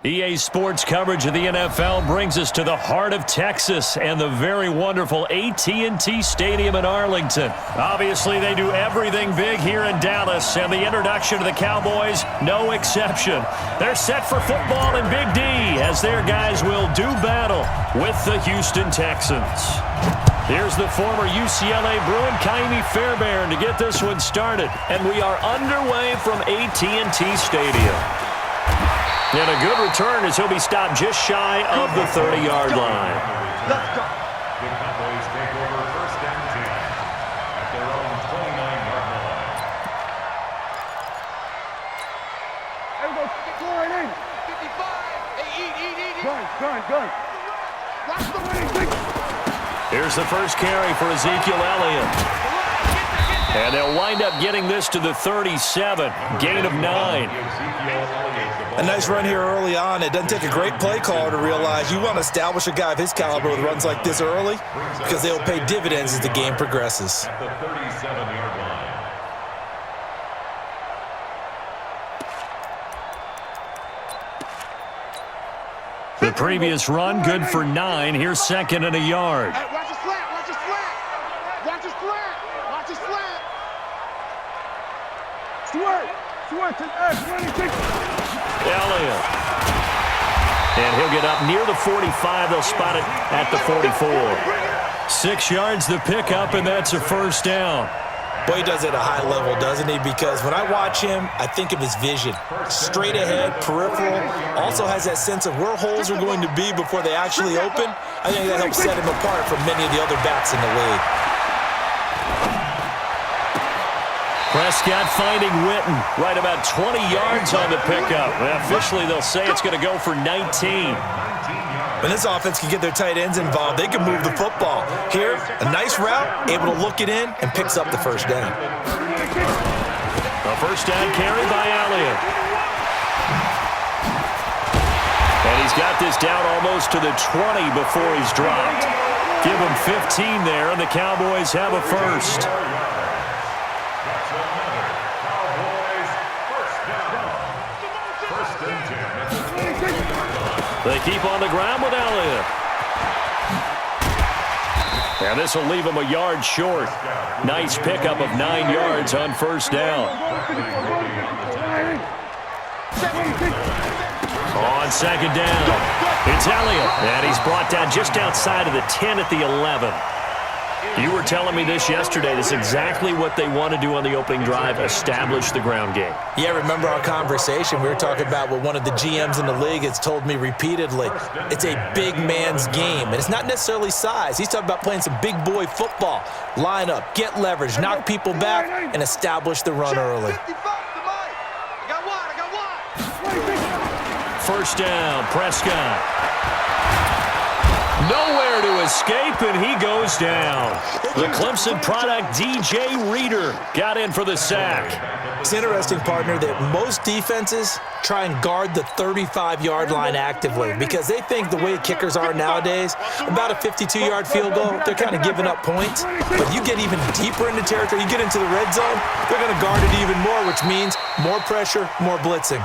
EA Sports coverage of the NFL brings us to the heart of Texas and the very wonderful AT&T Stadium in Arlington. Obviously, they do everything big here in Dallas, and the introduction to the Cowboys, no exception. They're set for football in Big D as their guys will do battle with the Houston Texans. Here's the former UCLA Bruin, Kaimi Fairbairn, to get this one started. And we are underway from AT&T Stadium. And a good return as he'll be stopped just shy of the 30-yard line. Let's go. The Cowboys take over first and 10 at their own 29-yard line. Everybody, go right in. 55. Hey, eat. Gun. Watch the winning. Here's the first carry for Ezekiel Elliott. And they'll wind up getting this to the 37. Gain of 9. A nice run here early on. It doesn't take a great play caller to realize you want to establish a guy of his caliber with runs like this early because they'll pay dividends as the game progresses. At the 37-yard line. The previous run, good for 9. Here's second and a yard. Hey, watch his flat. Swerve to the Elliott. And he'll get up near the 45. They'll spot it at the 44. 6 yards the pickup, and that's a first down. Boy, he does it at a high level, doesn't he? Because when I watch him, I think of his vision. Straight ahead, peripheral, also has that sense of where holes are going to be before they actually open. I think that helps set him apart from many of the other backs in the league. Prescott finding Witten right about 20 yards on the pickup. Well, officially, they'll say it's going to go for 19. When this offense can get their tight ends involved, they can move the football. Here, a nice route, able to look it in, and picks up the first down. A first down carry by Elliott. And he's got this down almost to the 20 before he's dropped. Give him 15 there, and the Cowboys have a first. They keep on the ground with Elliott. And this will leave him a yard short. Nice pickup of 9 yards on first down. On second down, it's Elliott. And he's brought down just outside of the 10 at the 11. You were telling me this yesterday. This is exactly what they want to do on the opening drive, establish the ground game. Yeah, remember our conversation? We were talking about what one of the GMs in the league has told me repeatedly. It's a big man's game, and it's not necessarily size. He's talking about playing some big boy football. Line up, get leverage, knock people back, and establish the run early. First down, Prescott. Nowhere to escape, and he goes down. The Clemson product, DJ Reader, got in for the sack. It's interesting, partner, that most defenses try and guard the 35-yard line actively because they think the way kickers are nowadays, about a 52-yard field goal, they're kind of giving up points. But you get even deeper into territory, you get into the red zone, they're going to guard it even more, which means more pressure, more blitzing.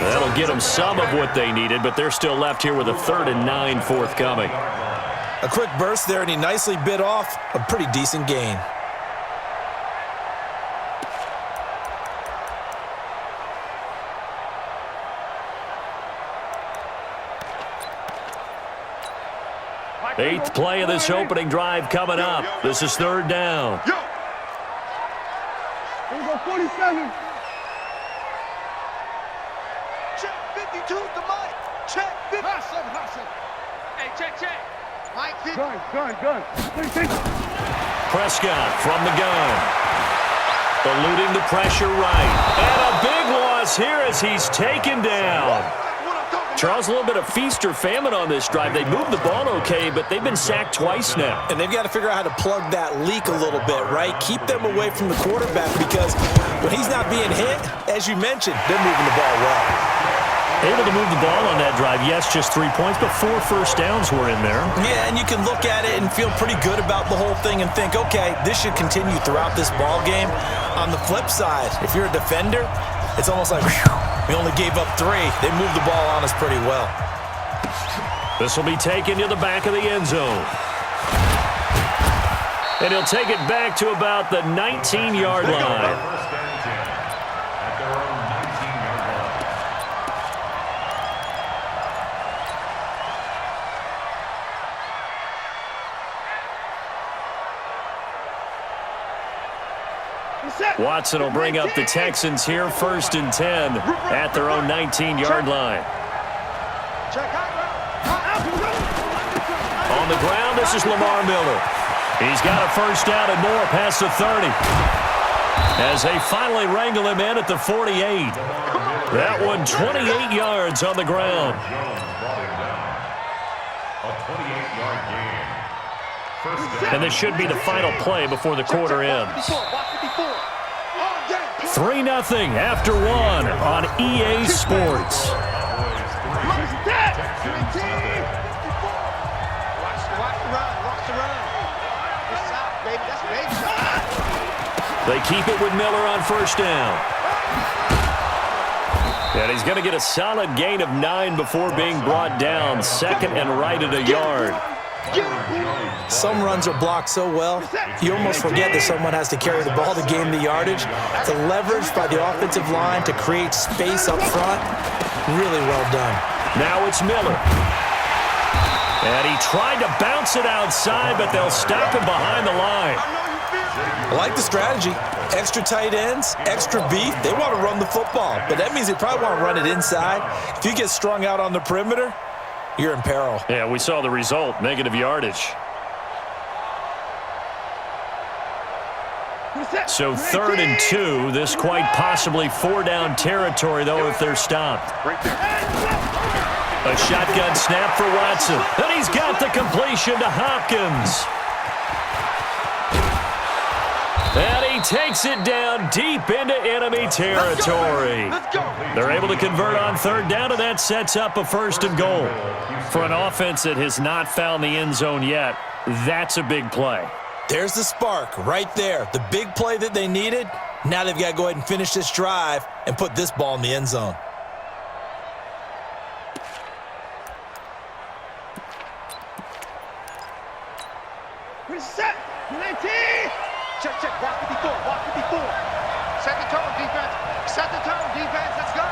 That'll get them some of what they needed, but they're still left here with a 3rd and 9 forthcoming. A quick burst there, and he nicely bit off a pretty decent gain. Eighth play of this opening drive coming up. This is 3rd down. Here we go, 47. Check 52 to Mike. Check 50. Hey, check. Mike 50. Gun. Prescott from the gun. Eluding the pressure right. And a big loss here as he's taken down. Charles, a little bit of feast or famine on this drive. They moved the ball okay, but they've been sacked twice now. And they've got to figure out how to plug that leak a little bit, right? Keep them away from the quarterback because when he's not being hit, as you mentioned, they're moving the ball well. Able to move the ball on that drive. Yes, just 3 points, but 4 first downs were in there. Yeah, and you can look at it and feel pretty good about the whole thing and think, okay, this should continue throughout this ball game. On the flip side, if you're a defender, it's almost like, whew, We only gave up 3. They moved the ball on us pretty well. This will be taken to the back of the end zone. And he'll take it back to about the 19-yard line. First down 10 at their own 19-yard line. Watson will bring up the Texans here, 1st and 10 at their own 19-yard line. On the ground, this is Lamar Miller. He's got a first down and more past the 30. As they finally wrangle him in at the 48. That one 28 yards on the ground. A 28-yard gain. First down. And this should be the final play before the quarter ends. 3-0 after 1 on EA Sports. They keep it with Miller on first down. And he's going to get a solid gain of 9 before being brought down. 2nd and right at a yard. Some runs are blocked so well, you almost forget that someone has to carry the ball to gain the yardage. The leverage by the offensive line to create space up front, really well done. Now it's Miller. And he tried to bounce it outside, but they'll stop him behind the line. I like the strategy. Extra tight ends, extra beef. They want to run the football, but that means they probably want to run it inside. If you get strung out on the perimeter, you're in peril. Yeah, we saw the result, negative yardage. So 3rd and 2, this quite possibly 4-down territory, though, if they're stopped. A shotgun snap for Watson. And he's got the completion to Hopkins. And he takes it down deep into enemy territory. They're able to convert on 3rd down, and that sets up a 1st and goal. For an offense that has not found the end zone yet, that's a big play. There's the spark right there. The big play that they needed. Now they've got to go ahead and finish this drive and put this ball in the end zone. Reset. 19. Check, walk it before. Set the tone, defense. Let's go.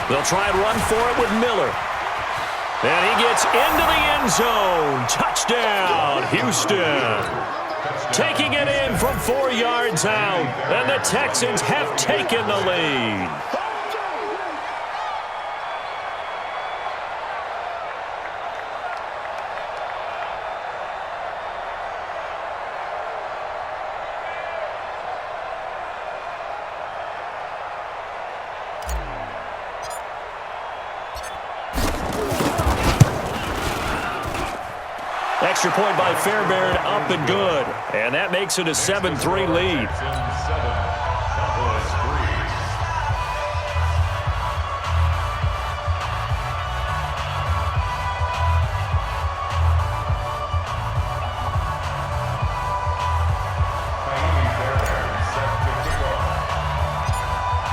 They'll try and run for it with Miller. And he gets into the end zone. Touchdown, Houston. Taking it in from 4 yards out. And the Texans have taken the lead. Extra point by Fairbairn, up and good. And that makes it a 7-3 lead.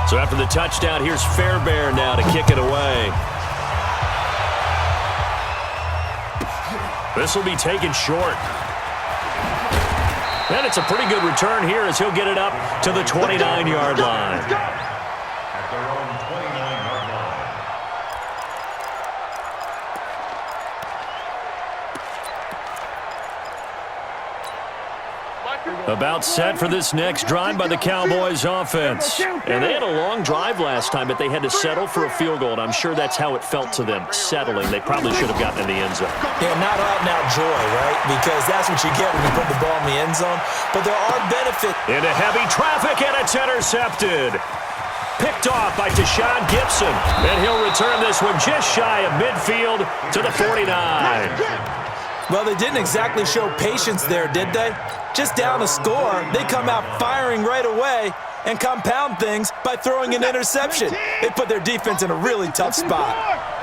So after the touchdown, here's Fairbairn now to kick it away. This will be taken short. And it's a pretty good return here as he'll get it up to the 29-yard line. At their own 29-yard line. About set for this next drive by the Cowboys offense. And they had a long drive last time, but they had to settle for a field goal, and I'm sure that's how it felt to them, settling. They probably should have gotten in the end zone. Yeah, not out-and-out joy, right? Because that's what you get when you put the ball in the end zone. But there are benefits. Into heavy traffic, and it's intercepted. Picked off by Deshaun Gibson. And he'll return this one just shy of midfield to the 49. Well, they didn't exactly show patience there, did they? Just down a score, they come out firing right away and compound things by throwing an interception. They put their defense in a really tough spot.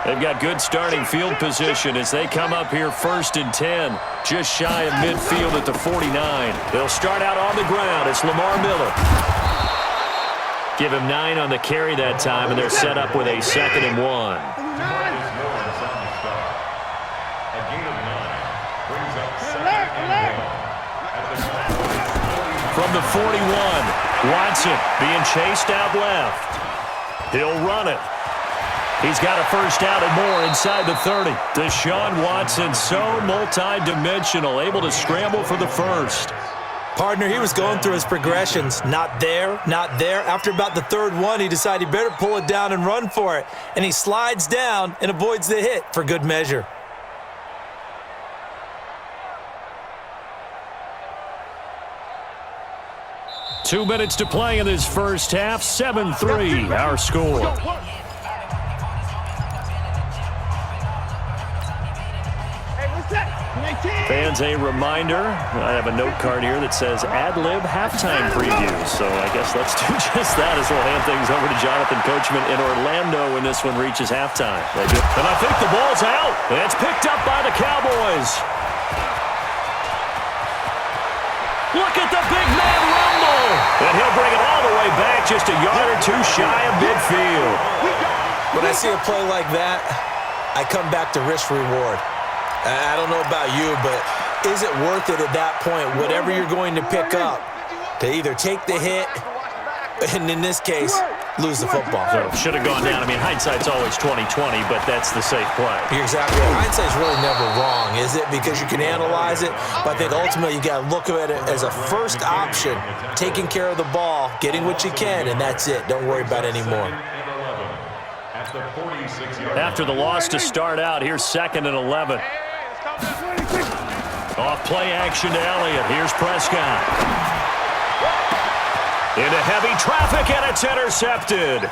They've got good starting field position as they come up here 1st and 10, just shy of midfield at the 49. They'll start out on the ground. It's Lamar Miller. Give him 9 on the carry that time, and they're set up with a 2nd and 1. A gain of 9 brings up 2nd and 1. From the 41, Watson being chased out left. He'll run it. He's got a first down and more inside the 30. Deshaun Watson, so multi-dimensional, able to scramble for the first. Partner, he was going through his progressions. Not there, not there. After about the 3rd one, he decided he better pull it down and run for it. And he slides down and avoids the hit for good measure. Two minutes to play in this first half. 7-3, our score. Fans, a reminder, I have a note card here that says ad-lib halftime preview. So I guess let's do just that as we'll hand things over to Jonathan Coachman in Orlando when this one reaches halftime. And I think the ball's out. It's picked up by the Cowboys. Look at the big man rumble. And he'll bring it all the way back just a yard or two shy of midfield. When I see a play like that, I come back to risk reward. I don't know about you, but is it worth it at that point, whatever you're going to pick up, to either take the hit, and in this case, lose the football? So should have gone down. I mean, hindsight's always 20/20, but that's the safe play. You're exactly right. Hindsight's really never wrong, is it? Because you can analyze it, but I think ultimately you got to look at it as a first option, taking care of the ball, getting what you can, and that's it. Don't worry about it anymore. After the loss to start out, here's 2nd and 11. Off play action to Elliott. Here's Prescott. Into heavy traffic, and it's intercepted.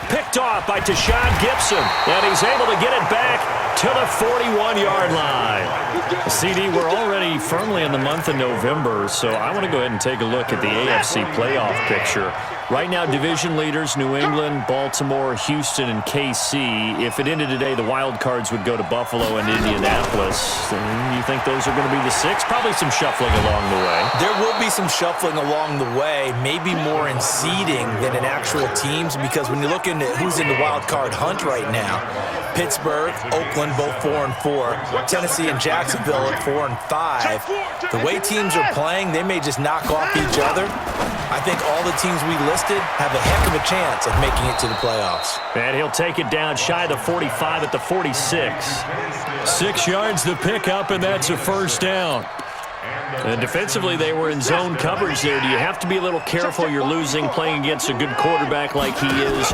Picked off by Tashawn Gibson, and he's able to get it back to the 41-yard line. CD, we're already firmly in the month of November, so I want to go ahead and take a look at the AFC playoff picture. Right now, division leaders, New England, Baltimore, Houston, and KC. If it ended today, the wild cards would go to Buffalo and Indianapolis. And you think those are going to be the 6? Probably some shuffling along the way. There will be some shuffling along the way, maybe more in seeding than in actual teams, because when you look into who's in the wild card hunt right now, Pittsburgh, Oakland, both 4-4. Tennessee and Jacksonville at 4-5. The way teams are playing, they may just knock off each other. I think all the teams we listed have a heck of a chance of making it to the playoffs. And he'll take it down shy of the 45 at the 46. 6 yards to pick up, and that's a first down. And defensively, they were in zone coverage there. Do you have to be a little careful? You're losing, playing against a good quarterback like he is,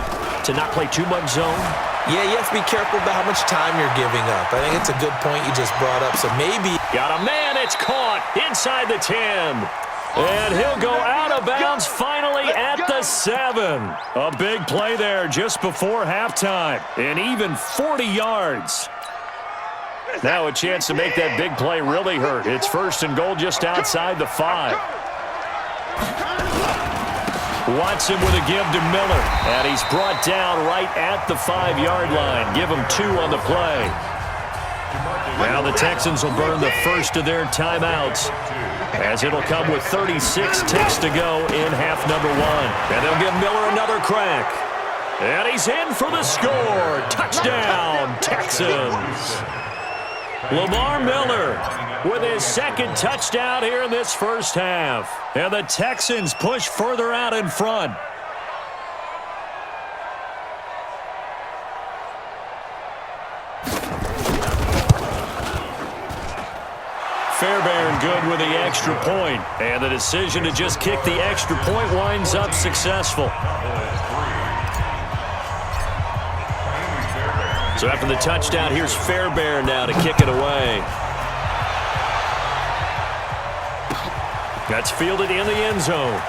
to not play too much zone? Yeah, you have to be careful about how much time you're giving up. I think it's a good point you just brought up. So maybe... Got a man. It's caught inside the 10. And he'll go out of bounds finally at the 7. A big play there just before halftime. And even 40 yards. Now a chance to make that big play really hurt. It's 1st and goal just outside the 5. Watson with a give to Miller. And he's brought down right at the 5-yard line. Give him 2 on the play. Now the Texans will burn the first of their timeouts, as it'll come with 36 ticks to go in half number 1. And they'll give Miller another crack. And he's in for the score. Touchdown, Texans. Lamar Miller with his 2nd touchdown here in this first half. And the Texans push further out in front. Fairbairn good with the extra point. And the decision to just kick the extra point winds up successful. So after the touchdown, here's Fairbairn now to kick it away. That's fielded in the end zone.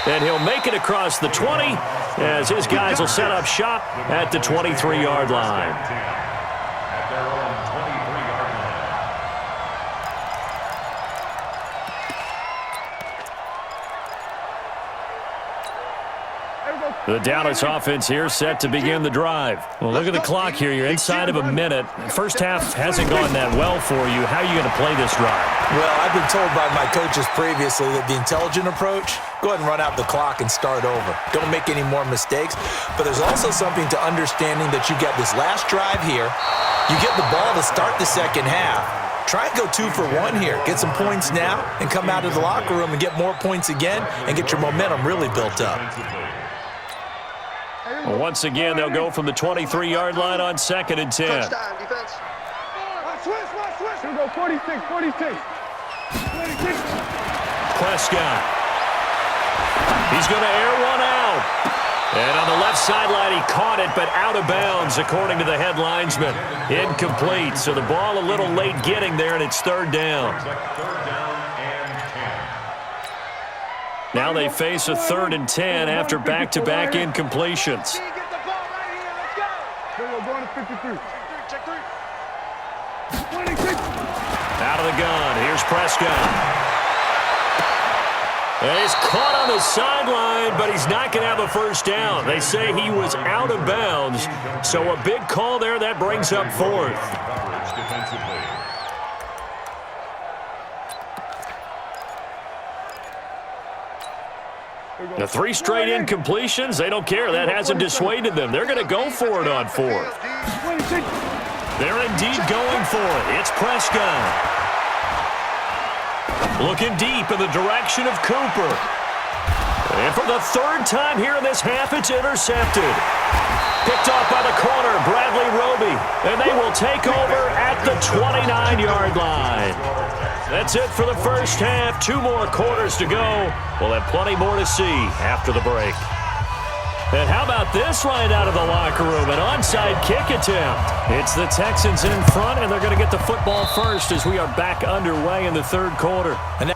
And he'll make it across the 20 as his guys will set up shop at the 23-yard line. The Dallas offense here set to begin the drive. Well, look at the clock here. You're inside of a minute. First half hasn't gone that well for you. How are you going to play this drive? Well, I've been told by my coaches previously that the intelligent approach, go ahead and run out the clock and start over. Don't make any more mistakes. But there's also something to understanding that you get this last drive here. You get the ball to start the second half. Try and go 2 for 1 here. Get some points now and come out of the locker room and get more points again and get your momentum really built up. Well, once again, they'll go from the 23-yard line on 2nd and 10. Touchdown, defense. Switch. Here we go, 46. Prescott. He's going to air one out. And on the left sideline, he caught it, but out of bounds, according to the head linesman. Incomplete. So the ball a little late getting there, and it's 3rd down. Now they face a 3rd and 10 after back-to-back incompletions. Get the ball right here. Let's go. Here we go, going to 53. Check 3. 26. Out of the gun. Here's Prescott. And he's caught on the sideline, but he's not going to have a first down. They say he was out of bounds. So a big call there. That brings up 4th. The 3 straight incompletions, they don't care. That hasn't dissuaded them. They're going to go for it on 4th. They're indeed going for it. It's Prescott. Looking deep in the direction of Cooper. And for the 3rd time here in this half, it's intercepted. Picked off by the corner, Bradley Roby. And they will take over at the 29-yard line. That's it for the first half. 2 more quarters to go. We'll have plenty more to see after the break. And how about this right out of the locker room? An onside kick attempt. It's the Texans in front, and they're going to get the football first as we are back underway in the 3rd quarter. And